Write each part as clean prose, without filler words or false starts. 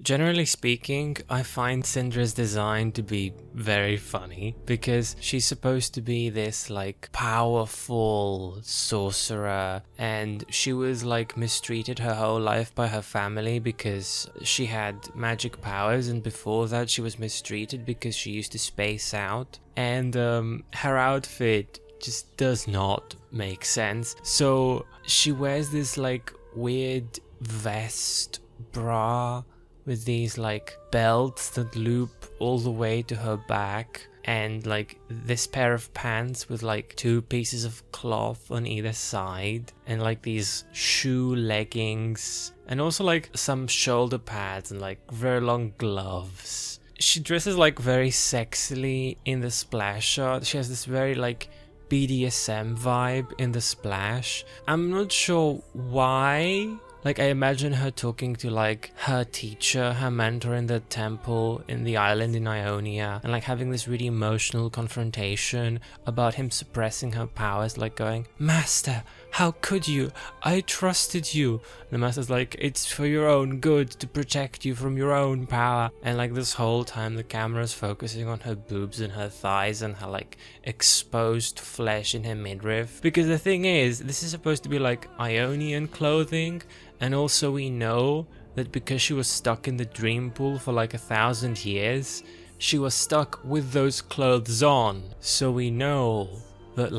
Generally speaking, I find Syndra's design to be very funny because she's supposed to be this powerful sorcerer, and she was mistreated her whole life by her family because she had magic powers, and before that she was mistreated because she used to space out, and her outfit just does not make sense. So she wears this weird vest bra with these belts that loop all the way to her back, and this pair of pants with two pieces of cloth on either side, and these shoe leggings, and also some shoulder pads and very long gloves. She dresses very sexily in the splash shot. She has this very BDSM vibe in the splash. I'm not sure why. I imagine her talking to her teacher, her mentor in the temple in the island in Ionia, and having this really emotional confrontation about him suppressing her powers, going, "Master, how could you? I trusted you." And the master's "It's for your own good, to protect you from your own power." And this whole time the camera's focusing on her boobs and her thighs and her exposed flesh in her midriff. Because the thing is, this is supposed to be Ionian clothing. And also we know that because she was stuck in the dream pool for 1,000 years, she was stuck with those clothes on. So we know that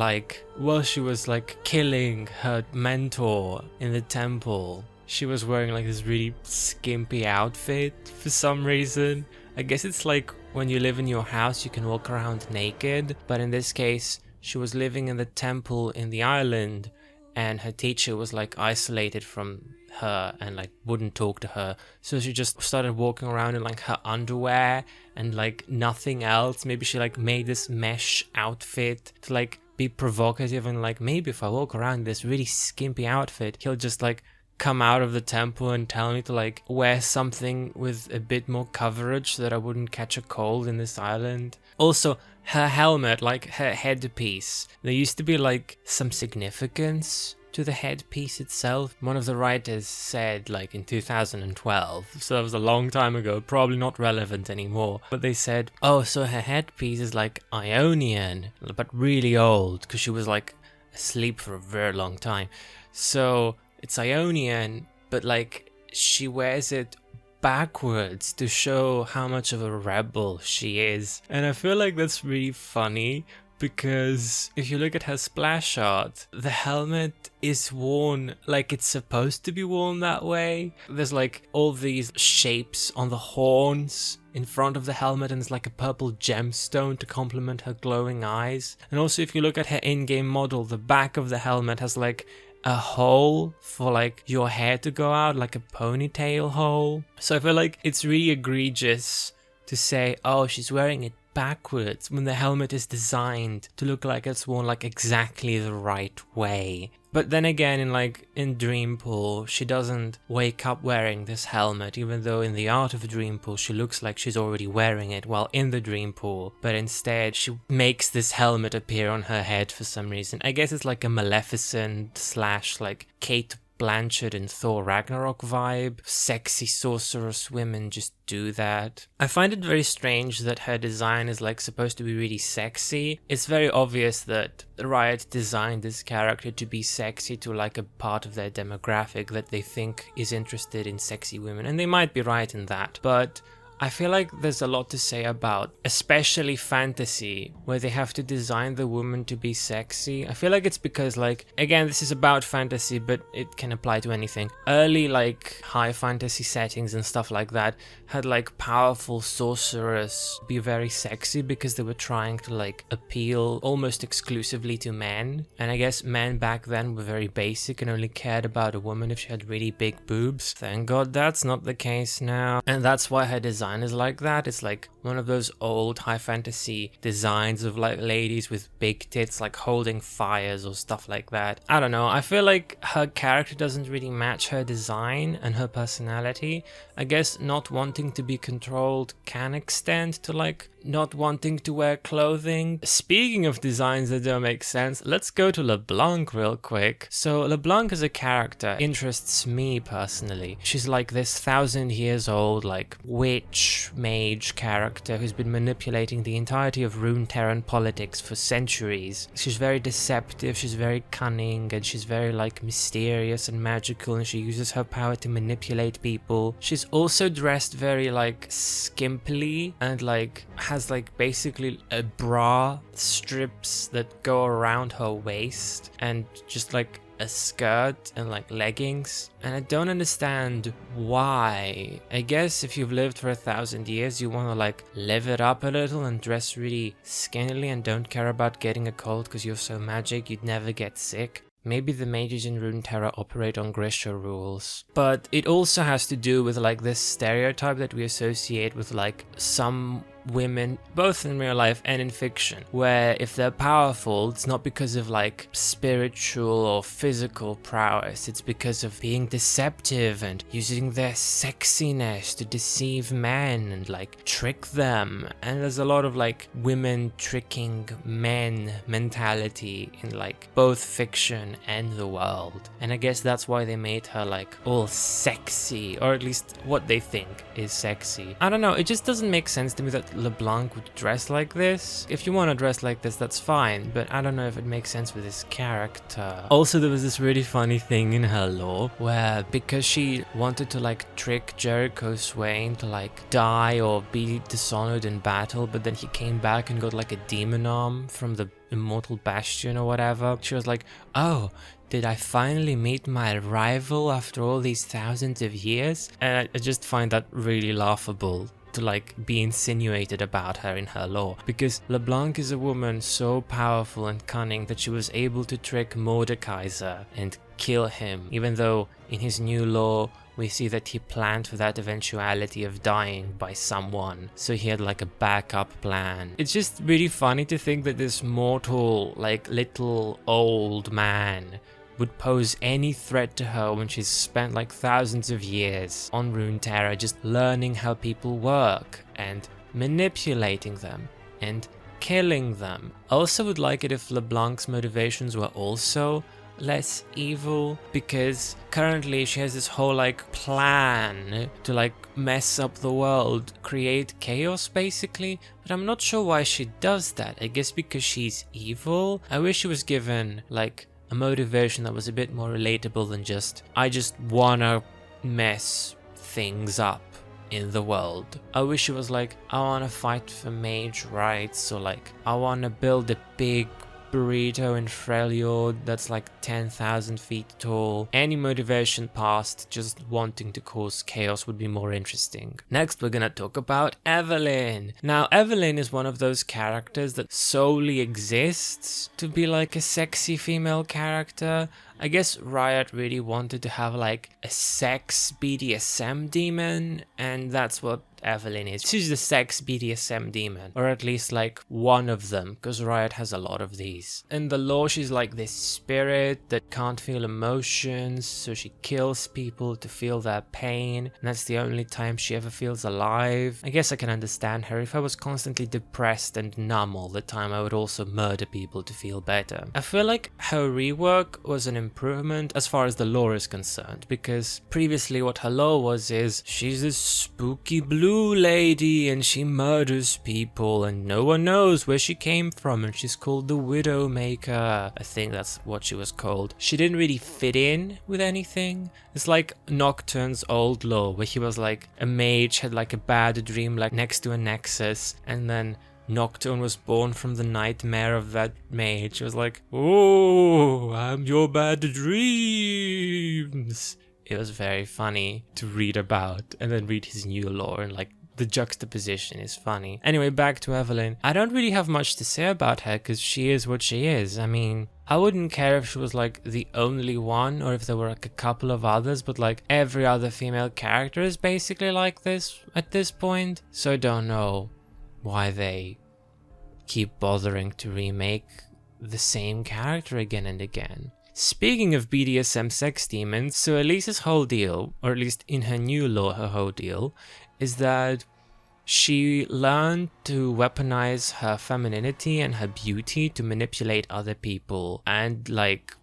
while she was killing her mentor in the temple, she was wearing this really skimpy outfit for some reason. I guess it's when you live in your house you can walk around naked, but in this case she was living in the temple in the island, and her teacher was isolated from her and wouldn't talk to her, so she just started walking around in her underwear and nothing else. Maybe she made this mesh outfit to be provocative, and maybe if I walk around in this really skimpy outfit, he'll just come out of the temple and tell me to wear something with a bit more coverage so that I wouldn't catch a cold in this island. Also, her helmet, her headpiece, there used to be some significance to the headpiece itself. One of the writers said in 2012, so that was a long time ago, probably not relevant anymore, but they said, oh, so her headpiece is Ionian, but really old, because she was asleep for a very long time. So it's Ionian, but she wears it backwards to show how much of a rebel she is. And I feel that's really funny, because if you look at her splash shot, the helmet is worn it's supposed to be worn that way. There's all these shapes on the horns in front of the helmet, and it's a purple gemstone to complement her glowing eyes. And also if you look at her in-game model, the back of the helmet has a hole for your hair to go out, a ponytail hole. So I feel it's really egregious to say, oh, she's wearing it backwards, when the helmet is designed to look like it's worn exactly the right way. But then again, in Dreampool, she doesn't wake up wearing this helmet, even though in the art of Dreampool she looks like she's already wearing it while in the Dreampool. But instead she makes this helmet appear on her head for some reason. I guess it's a Maleficent slash Kate Blanchett and Thor Ragnarok vibe. Sexy sorceress women just do that. I find it very strange that her design is supposed to be really sexy. It's very obvious that Riot designed this character to be sexy to a part of their demographic that they think is interested in sexy women, and they might be right in that, but I feel there's a lot to say about, especially fantasy, where they have to design the woman to be sexy. I feel it's because, again, this is about fantasy, but it can apply to anything. Early, high fantasy settings and stuff like that had, powerful sorcerers be very sexy because they were trying to, appeal almost exclusively to men. And I guess men back then were very basic and only cared about a woman if she had really big boobs. Thank God that's not the case now. And that's why her design design is like that. It's like one of those old high fantasy designs of like ladies with big tits like holding fires or stuff like that. I don't know, I feel like her character doesn't really match her design and her personality. I guess not wanting to be controlled can extend to like not wanting to wear clothing. Speaking of designs that don't make sense, let's go to LeBlanc real quick. So LeBlanc as a character interests me personally. She's like this 1,000 years old like witch mage character who's been manipulating the entirety of Runeterran politics for centuries. She's very deceptive, she's very cunning, and she's very like mysterious and magical, and she uses her power to manipulate people. She's also dressed very like skimpily and like has like basically a bra strips that go around her waist and just like a skirt and like leggings, and I don't understand why. I guess if you've lived for 1,000 years you want to like live it up a little and dress really skinnily and don't care about getting a cold because you're so magic you'd never get sick. Maybe the mages in Runeterra operate on Grisha rules. But it also has to do with like this stereotype that we associate with like some women, both in real life and in fiction, where if they're powerful, it's not because of like spiritual or physical prowess, it's because of being deceptive and using their sexiness to deceive men and like trick them. And there's a lot of like women tricking men mentality in like both fiction and the world. And I guess that's why they made her like all sexy, or at least what they think is sexy. I don't know, it just doesn't make sense to me that LeBlanc would dress like this. If you want to dress like this, that's fine, but I don't know if it makes sense with this character. Also, there was this really funny thing in her lore where because she wanted to like trick Jericho Swain to like die or be dishonored in battle, but then he came back and got like a demon arm from the Immortal Bastion or whatever, she was like, oh, did I finally meet my rival after all these thousands of years? And I just find that really laughable to like be insinuated about her in her lore, because LeBlanc is a woman so powerful and cunning that she was able to trick Mordekaiser and kill him, even though in his new lore we see that he planned for that eventuality of dying by someone, so he had like a backup plan. It's just really funny to think that this mortal, like little old man would pose any threat to her when she's spent like thousands of years on Runeterra just learning how people work and manipulating them and killing them. I also would like it if LeBlanc's motivations were also less evil, because currently she has this whole like plan to like mess up the world, create chaos basically, but I'm not sure why she does that. I guess because she's evil. I wish she was given like a motivation that was a bit more relatable than just, I just wanna mess things up in the world. I wish it was like, I wanna fight for mage rights, or like, I wanna build a big burrito in Freljord that's like 10,000 feet tall. Any motivation past just wanting to cause chaos would be more interesting. Next, we're gonna talk about Evelyn. Now, Evelyn is one of those characters that solely exists to be like a sexy female character. I guess Riot really wanted to have like a sex BDSM demon, and that's what Evelyn is. She's the sex BDSM demon, or at least like one of them, because Riot has a lot of these. In the lore, she's like this spirit that can't feel emotions, so she kills people to feel their pain, and that's the only time she ever feels alive. I guess I can understand her. If I was constantly depressed and numb all the time, I would also murder people to feel better. I feel like her rework was an improvement as far as the lore is concerned, because previously what her lore was is she's this spooky blue lady and she murders people and no one knows where she came from, and she's called the Widowmaker. I think that's what she was called. She didn't really fit in with anything. It's like Nocturne's old lore, where he was like a mage, had like a bad dream like next to a nexus, and then Nocturne was born from the nightmare of that mage. It was like, oh, I'm your bad dreams. It was very funny to read about and then read his new lore and like the juxtaposition is funny. Anyway, back to Evelyn. I don't really have much to say about her because she is what she is. I mean, I wouldn't care if she was like the only one or if there were like a couple of others, but like every other female character is basically like this at this point. So I don't know why they keep bothering to remake the same character again and again. Speaking of BDSM sex demons, so Elise's whole deal, or at least in her new lore, her whole deal, is that she learned to weaponize her femininity and her beauty to manipulate other people and like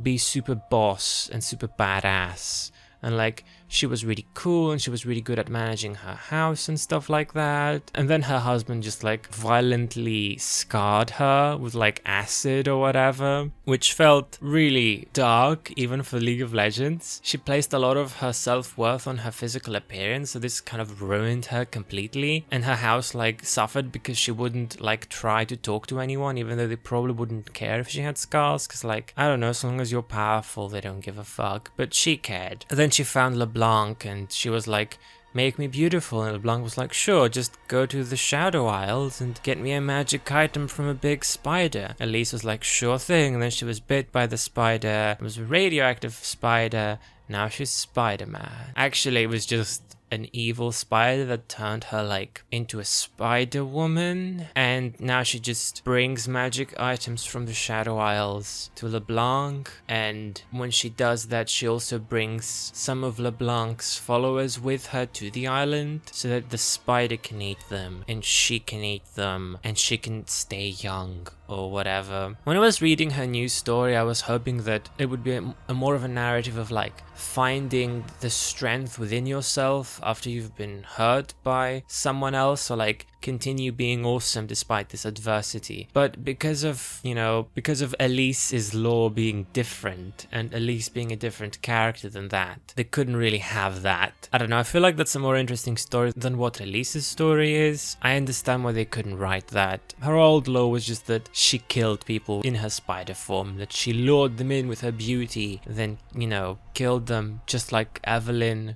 be super boss and super badass. And like she was really cool and she was really good at managing her house and stuff like that. And then her husband just like violently scarred her with like acid or whatever, which felt really dark even for League of Legends. She placed a lot of her self-worth on her physical appearance, so this kind of ruined her completely. And her house like suffered because she wouldn't like try to talk to anyone, even though they probably wouldn't care if she had scars, because like, I don't know, as long as you're powerful they don't give a fuck. But she cared. And then she found LeBlanc and she was like, make me beautiful, and LeBlanc was like, sure, just go to the Shadow Isles and get me a magic item from a big spider. Elise was like, sure thing, and then she was bit by the spider. It was a radioactive spider. Now she's Spider-Man. Actually, it was just an evil spider that turned her like into a spider woman, and now she just brings magic items from the Shadow Isles to LeBlanc, and when she does that she also brings some of LeBlanc's followers with her to the island so that the spider can eat them and she can eat them and she can stay young or whatever. When I was reading her new story, I was hoping that it would be a more of a narrative of like finding the strength within yourself after you've been hurt by someone else, or like continue being awesome despite this adversity. But because of, you know, because of Elise's lore being different and Elise being a different character than that, they couldn't really have that. I don't know, I feel like that's a more interesting story than what Elise's story is. I understand why they couldn't write that. Her old lore was just that she killed people in her spider form, that she lured them in with her beauty, then, you know, killed them just like Evelyn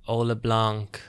or LeBlanc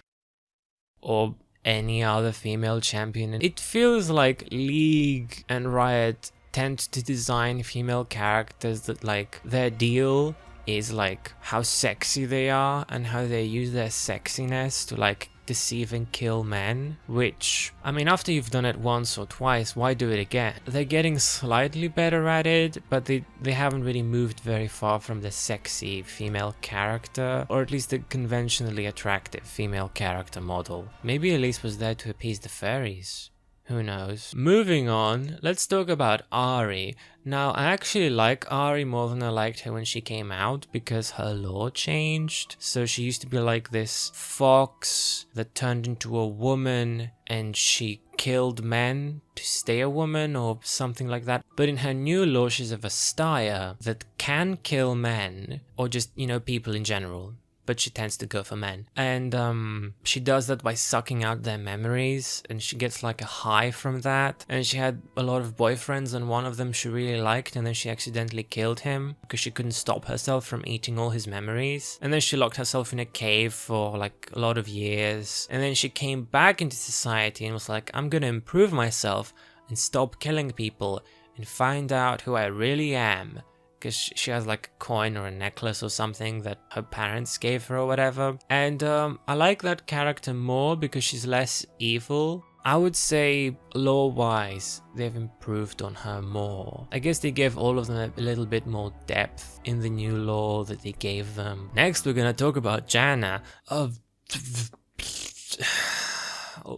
or any other female champion. And it feels like League and Riot tend to design female characters that like their deal is like how sexy they are and how they use their sexiness to like deceive and kill men, which, I mean, after you've done it once or twice, why do it again? They're getting slightly better at it, but they haven't really moved very far from the sexy female character, or at least the conventionally attractive female character model. Maybe Elise was there to appease the fairies. Who knows? Moving on, let's talk about Ahri. Now, I actually like Ahri more than I liked her when she came out because her lore changed. So she used to be like this fox that turned into a woman and she killed men to stay a woman or something like that. But in her new lore, she's a Vastaya that can kill men or just, you know, people in general. But she tends to go for men. And she does that by sucking out their memories, and she gets like a high from that. And she had a lot of boyfriends, and one of them she really liked, and then she accidentally killed him because she couldn't stop herself from eating all his memories. And then she locked herself in a cave for like a lot of years. And then she came back into society and was like, I'm gonna improve myself and stop killing people and find out who I really am. Because she has like a coin or a necklace or something that her parents gave her or whatever. And I like that character more because she's less evil. I would say lore-wise, they've improved on her more. I guess they gave all of them a little bit more depth in the new lore that they gave them. Next, we're gonna talk about Janna.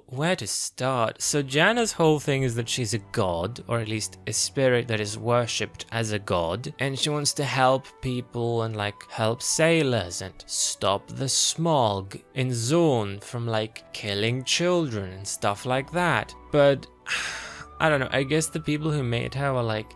Where to start? So Janna's whole thing is that she's a god, or at least a spirit that is worshipped as a god, and she wants to help people and like help sailors and stop the smog in Zorn from like killing children and stuff like that. But I don't know, I guess the people who made her were like,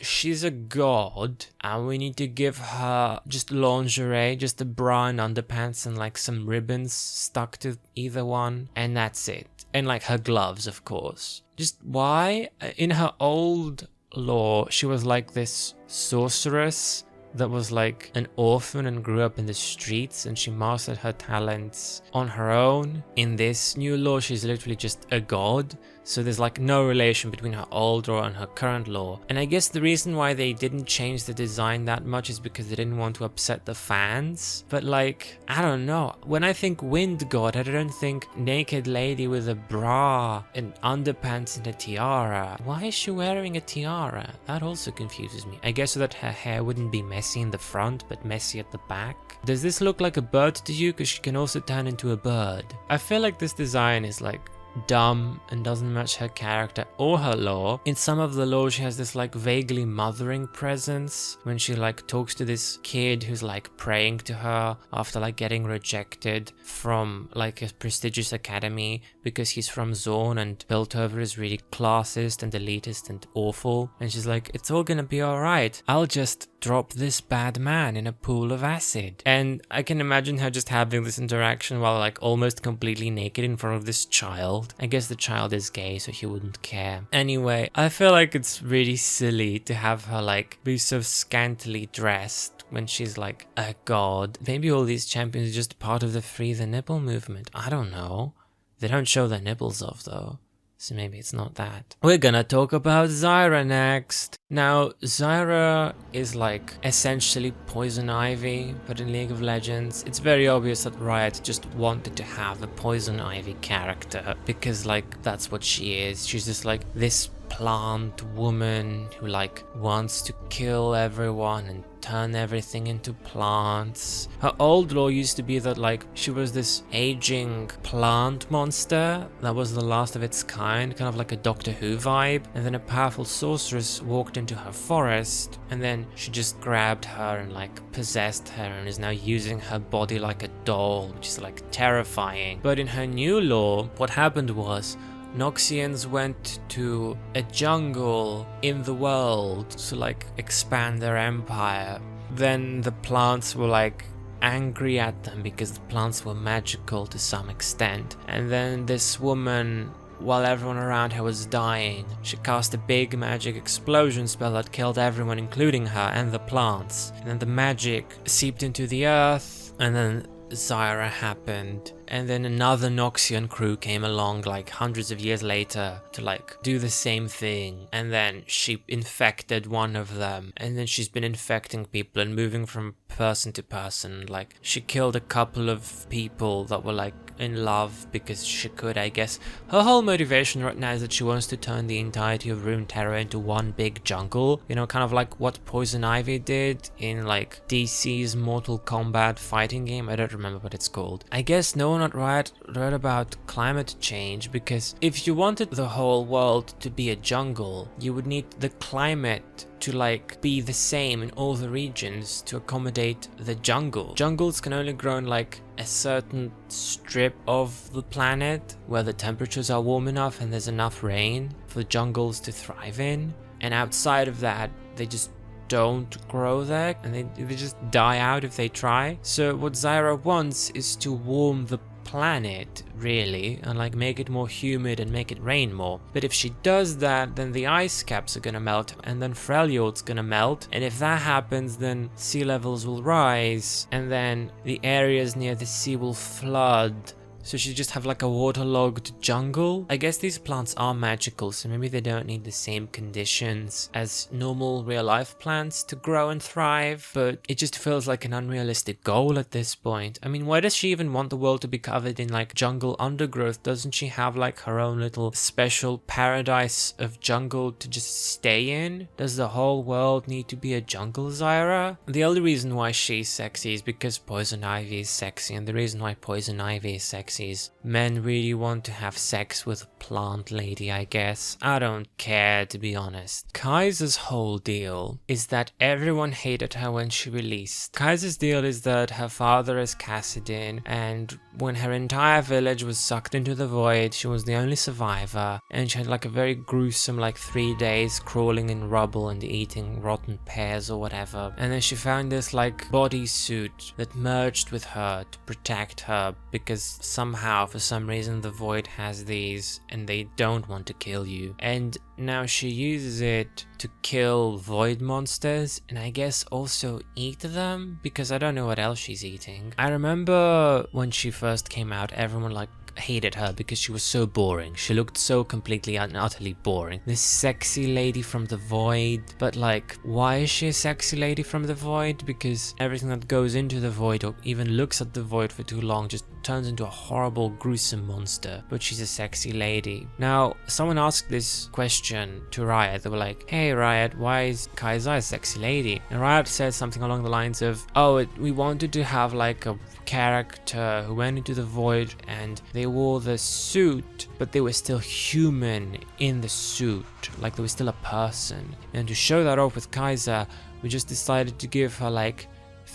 she's a god and we need to give her just lingerie, just a bra and underpants and like some ribbons stuck to either one, and that's it. And like her gloves, of course. Just why? In her old lore, she was like this sorceress that was like an orphan and grew up in the streets, and she mastered her talents on her own. In this new lore, she's literally just a god. So there's like no relation between her old lore and her current lore. And I guess the reason why they didn't change the design that much is because they didn't want to upset the fans. But like, I don't know. When I think wind god, I don't think naked lady with a bra and underpants and a tiara. Why is she wearing a tiara? That also confuses me. I guess so that her hair wouldn't be messy in the front, but messy at the back. Does this look like a bird to you? Because she can also turn into a bird. I feel like this design is like dumb and doesn't match her character or her lore. In some of the lore, she has this like vaguely mothering presence when she like talks to this kid who's like praying to her after like getting rejected from like a prestigious academy because he's from Zorn and Piltover is really classist and elitist and awful, and she's like, it's all gonna be alright, I'll just drop this bad man in a pool of acid. And I can imagine her just having this interaction while like almost completely naked in front of this child. I guess the child is gay, so he wouldn't care. Anyway, I feel like it's really silly to have her like be so scantily dressed when she's like a god. Maybe all these champions are just part of the Free the Nipple movement. I don't know. They don't show their nipples off though, so maybe it's not that. We're gonna talk about Zyra next. Now, Zyra is like essentially Poison Ivy, but in League of Legends. It's very obvious that Riot just wanted to have a Poison Ivy character because like that's what she is. She's just like this plant woman who like wants to kill everyone and turn everything into plants. Her old lore used to be that like she was this aging plant monster that was the last of its kind of like a Doctor Who vibe, and then a powerful sorceress walked into her forest and then she just grabbed her and like possessed her and is now using her body like a doll, which is like terrifying. But in her new lore, what happened was Noxians went to a jungle in the world to like expand their empire. Then the plants were like angry at them because the plants were magical to some extent. And then this woman, while everyone around her was dying, she cast a big magic explosion spell that killed everyone, including her and the plants. And then the magic seeped into the earth, and then Zyra happened, and then another Noxian crew came along like hundreds of years later to like do the same thing, and then she infected one of them, and then she's been infecting people and moving from person to person. Like she killed a couple of people that were like in love because she could, I guess. Her whole motivation right now is that she wants to turn the entirety of Runeterra into one big jungle, you know, kind of like what Poison Ivy did in like DC's Mortal Kombat fighting game. I don't remember what it's called. I guess no one at Riot read about climate change, because if you wanted the whole world to be a jungle, you would need the climate to like be the same in all the regions to accommodate the jungle. Jungles can only grow in like a certain strip of the planet where the temperatures are warm enough and there's enough rain for jungles to thrive in, and outside of that they just don't grow there and they just die out if they try. So what Zyra wants is to warm the planet, really, and like make it more humid and make it rain more. But if she does that, then the ice caps are gonna melt, and then Freljord's gonna melt, and if that happens, then sea levels will rise, and then the areas near the sea will flood. So she just have like a waterlogged jungle. I guess these plants are magical, so maybe they don't need the same conditions as normal real life plants to grow and thrive, but it just feels like an unrealistic goal at this point. I mean, why does she even want the world to be covered in like jungle undergrowth? Doesn't she have like her own little special paradise of jungle to just stay in? Does the whole world need to be a jungle, Zyra? The only reason why she's sexy is because Poison Ivy is sexy, and the reason why Poison Ivy is sexy is men really want to have sex with a plant lady, I guess. I don't care, to be honest. Kaiser's whole deal is that everyone hated her when she released. Kaiser's deal is that her father is Kassadin, and when her entire village was sucked into the void, she was the only survivor, and she had like a very gruesome like 3 days crawling in rubble and eating rotten pears or whatever. And then she found this like bodysuit that merged with her to protect her, because some somehow, for some reason, the Void has these and they don't want to kill you. And now she uses it to kill Void monsters and I guess also eat them, because I don't know what else she's eating. I remember when she first came out, everyone like hated her because she was so boring. She looked so completely and utterly boring. This sexy lady from the Void. But like, why is she a sexy lady from the Void? Because everything that goes into the Void or even looks at the Void for too long just turns into a horrible, gruesome monster. But she's a sexy lady. Now, someone asked this question to Riot. They were like, hey Riot, why is Kai'Sa a sexy lady? And Riot said something along the lines of, oh, we wanted to have like a character who went into the Void and they wore the suit, but they were still human in the suit, like they were still a person. And to show that off with Kai'Sa, we just decided to give her like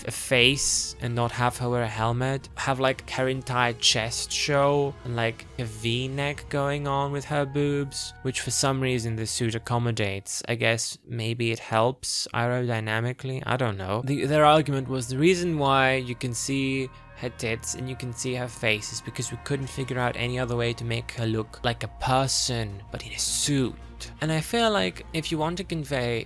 a face and not have her wear a helmet, have like her entire chest show and like a V-neck going on with her boobs, which for some reason the suit accommodates. I guess maybe it helps aerodynamically, I don't know. Their argument was the reason why you can see her tits and you can see her face is because we couldn't figure out any other way to make her look like a person but in a suit. And I feel like if you want to convey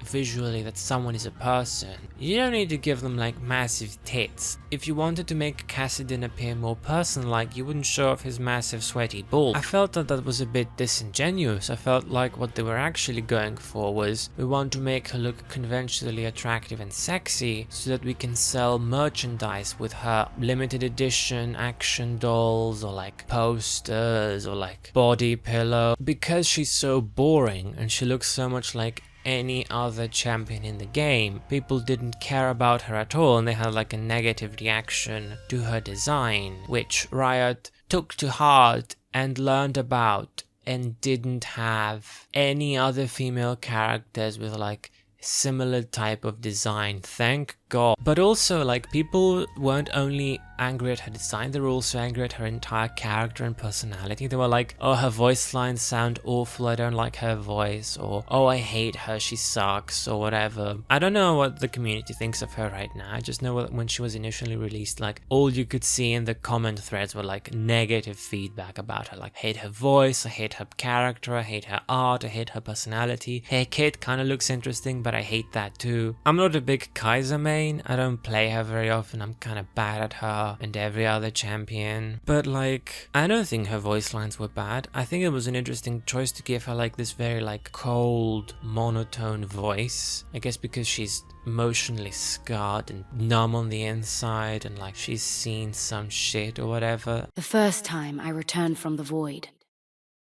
visually that someone is a person, you don't need to give them like massive tits. If you wanted to make Kassadin appear more person-like, you wouldn't show off his massive sweaty balls. I felt that that was a bit disingenuous. I felt like what they were actually going for was, we want to make her look conventionally attractive and sexy so that we can sell merchandise with her limited edition action dolls or like posters or like body pillow. Because she's so boring and she looks so much like any other champion in the game, people didn't care about her at all and they had like a negative reaction to her design, which Riot took to heart and learned about and didn't have any other female characters with like similar type of design, thank god. But also like people weren't only angry at her design, they were also angry at her entire character and personality. They were like, oh, her voice lines sound awful, I don't like her voice, or oh, I hate her, she sucks, or whatever. I don't know what the community thinks of her right now. I just know that when she was initially released, like all you could see in the comment threads were like negative feedback about her, like I hate her voice, I hate her character, I hate her art, I hate her personality. Her kit kind of looks interesting, but I hate that too. I'm not a big Kai'Sa main. I don't play her very often, I'm kind of bad at her and every other champion. But like, I don't think her voice lines were bad. I think it was an interesting choice to give her like this very like cold, monotone voice. I guess because she's emotionally scarred and numb on the inside and like she's seen some shit or whatever. The first time I returned from the Void,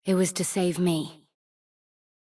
it was to save me.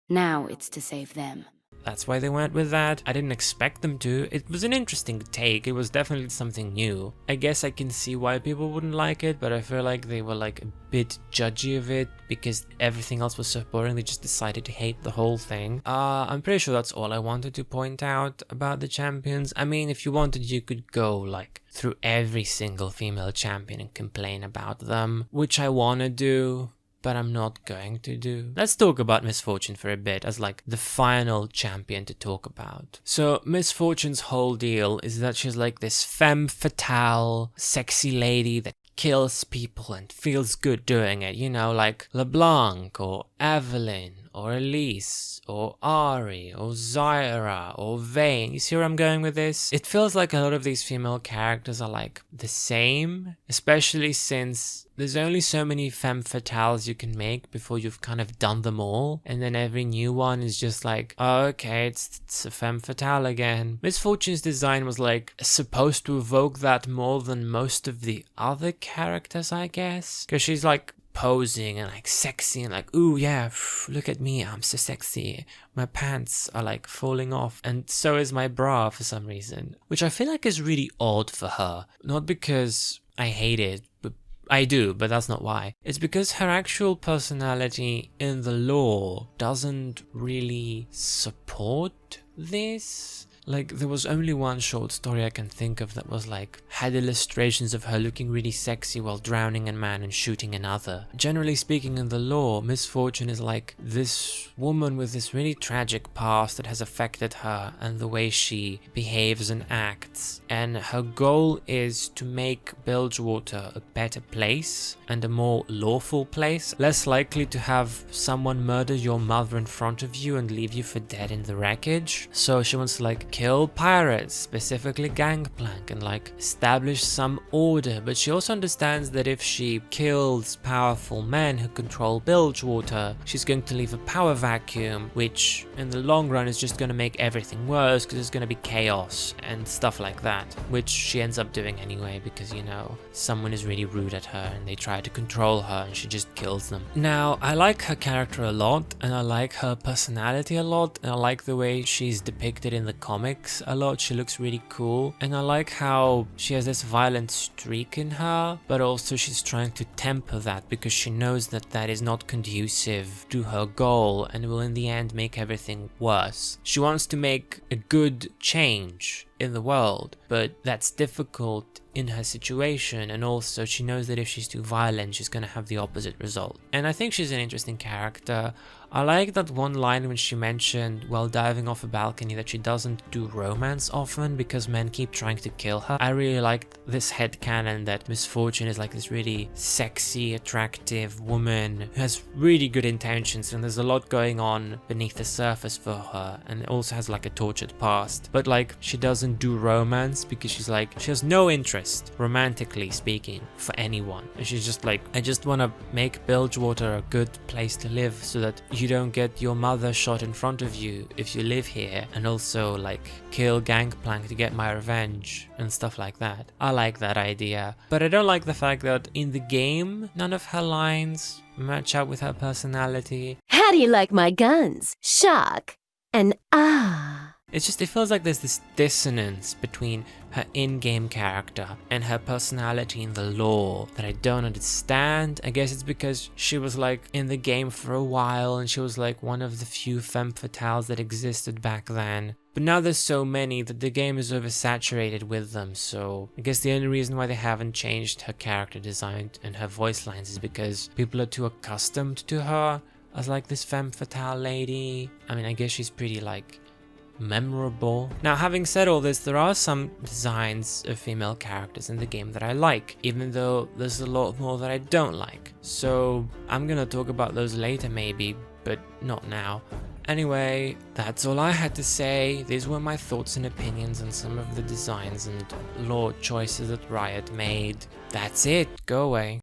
Now it's to save them. That's why they went with that. I didn't expect them to. It was an interesting take. It was definitely something new. I guess I can see why people wouldn't like it, but I feel like they were like a bit judgy of it because everything else was so boring. They just decided to hate the whole thing. I'm pretty sure that's all I wanted to point out about the champions. I mean, if you wanted, you could go like through every single female champion and complain about them, which I want to do, but I'm not going to do. Let's talk about Miss Fortune for a bit as like the final champion to talk about. So Miss Fortune's whole deal is that she's like this femme fatale, sexy lady that kills people and feels good doing it, you know, like LeBlanc or Evelyn or Elise or Ari or Zyra or Vayne. You see where I'm going with this? It feels like a lot of these female characters are like the same, especially since there's only so many femme fatales you can make before you've kind of done them all, and then every new one is just like, oh, okay, it's a femme fatale again. Miss Fortune's design was like supposed to evoke that more than most of the other characters, I guess, because she's like posing and like sexy and like, ooh yeah, look at me, I'm so sexy, my pants are like falling off and so is my bra for some reason, which I feel like is really odd for her. Not because I hate it, but I do, but that's not why. It's because her actual personality in the lore doesn't really support this. Like, there was only one short story I can think of that was like, had illustrations of her looking really sexy while drowning a man and shooting another. Generally speaking, in the lore, Miss Fortune is like this woman with this really tragic past that has affected her and the way she behaves and acts. And her goal is to make Bilgewater a better place and a more lawful place, less likely to have someone murder your mother in front of you and leave you for dead in the wreckage. So she wants to like kill pirates, specifically Gangplank, and like establish some order. But she also understands that if she kills powerful men who control Bilgewater, she's going to leave a power vacuum, which in the long run is just going to make everything worse because there's going to be chaos and stuff like that, which she ends up doing anyway because, you know, someone is really rude at her and they try to control her and she just kills them. Now, I like her character a lot and I like her personality a lot and I like the way she's depicted in the comics a lot. She looks really cool and I like how she has this violent streak in her, but also she's trying to temper that because she knows that that is not conducive to her goal and will in the end make everything worse. She wants to make a good change in the world, but that's difficult in her situation, and also she knows that if she's too violent she's gonna have the opposite result. And I think she's an interesting character. I like that one line when she mentioned while diving off a balcony that she doesn't do romance often because men keep trying to kill her. I really liked this headcanon that Miss Fortune is like this really sexy, attractive woman who has really good intentions and there's a lot going on beneath the surface for her, and it also has like a tortured past. But like, she doesn't do romance because she's like, she has no interest, romantically speaking, for anyone. And she's just like, I just want to make Bilgewater a good place to live so that you don't get your mother shot in front of you if you live here, and also like kill Gangplank to get my revenge and stuff like that. I like that idea, but I don't like the fact that in the game none of her lines match up with her personality. How do you like my guns? Shock and ah. It's just, it feels like there's this dissonance between her in-game character and her personality in the lore that I don't understand. I guess it's because she was like in the game for a while and she was like one of the few femme fatales that existed back then. But now there's so many that the game is oversaturated with them, so I guess the only reason why they haven't changed her character design and her voice lines is because people are too accustomed to her as like this femme fatale lady. I mean, I guess she's pretty like memorable. Now, having said all this, there are some designs of female characters in the game that I like, even though there's a lot more that I don't like. So I'm gonna talk about those later maybe, but not now. Anyway, that's all I had to say. These were my thoughts and opinions on some of the designs and lore choices that Riot made. That's it, go away.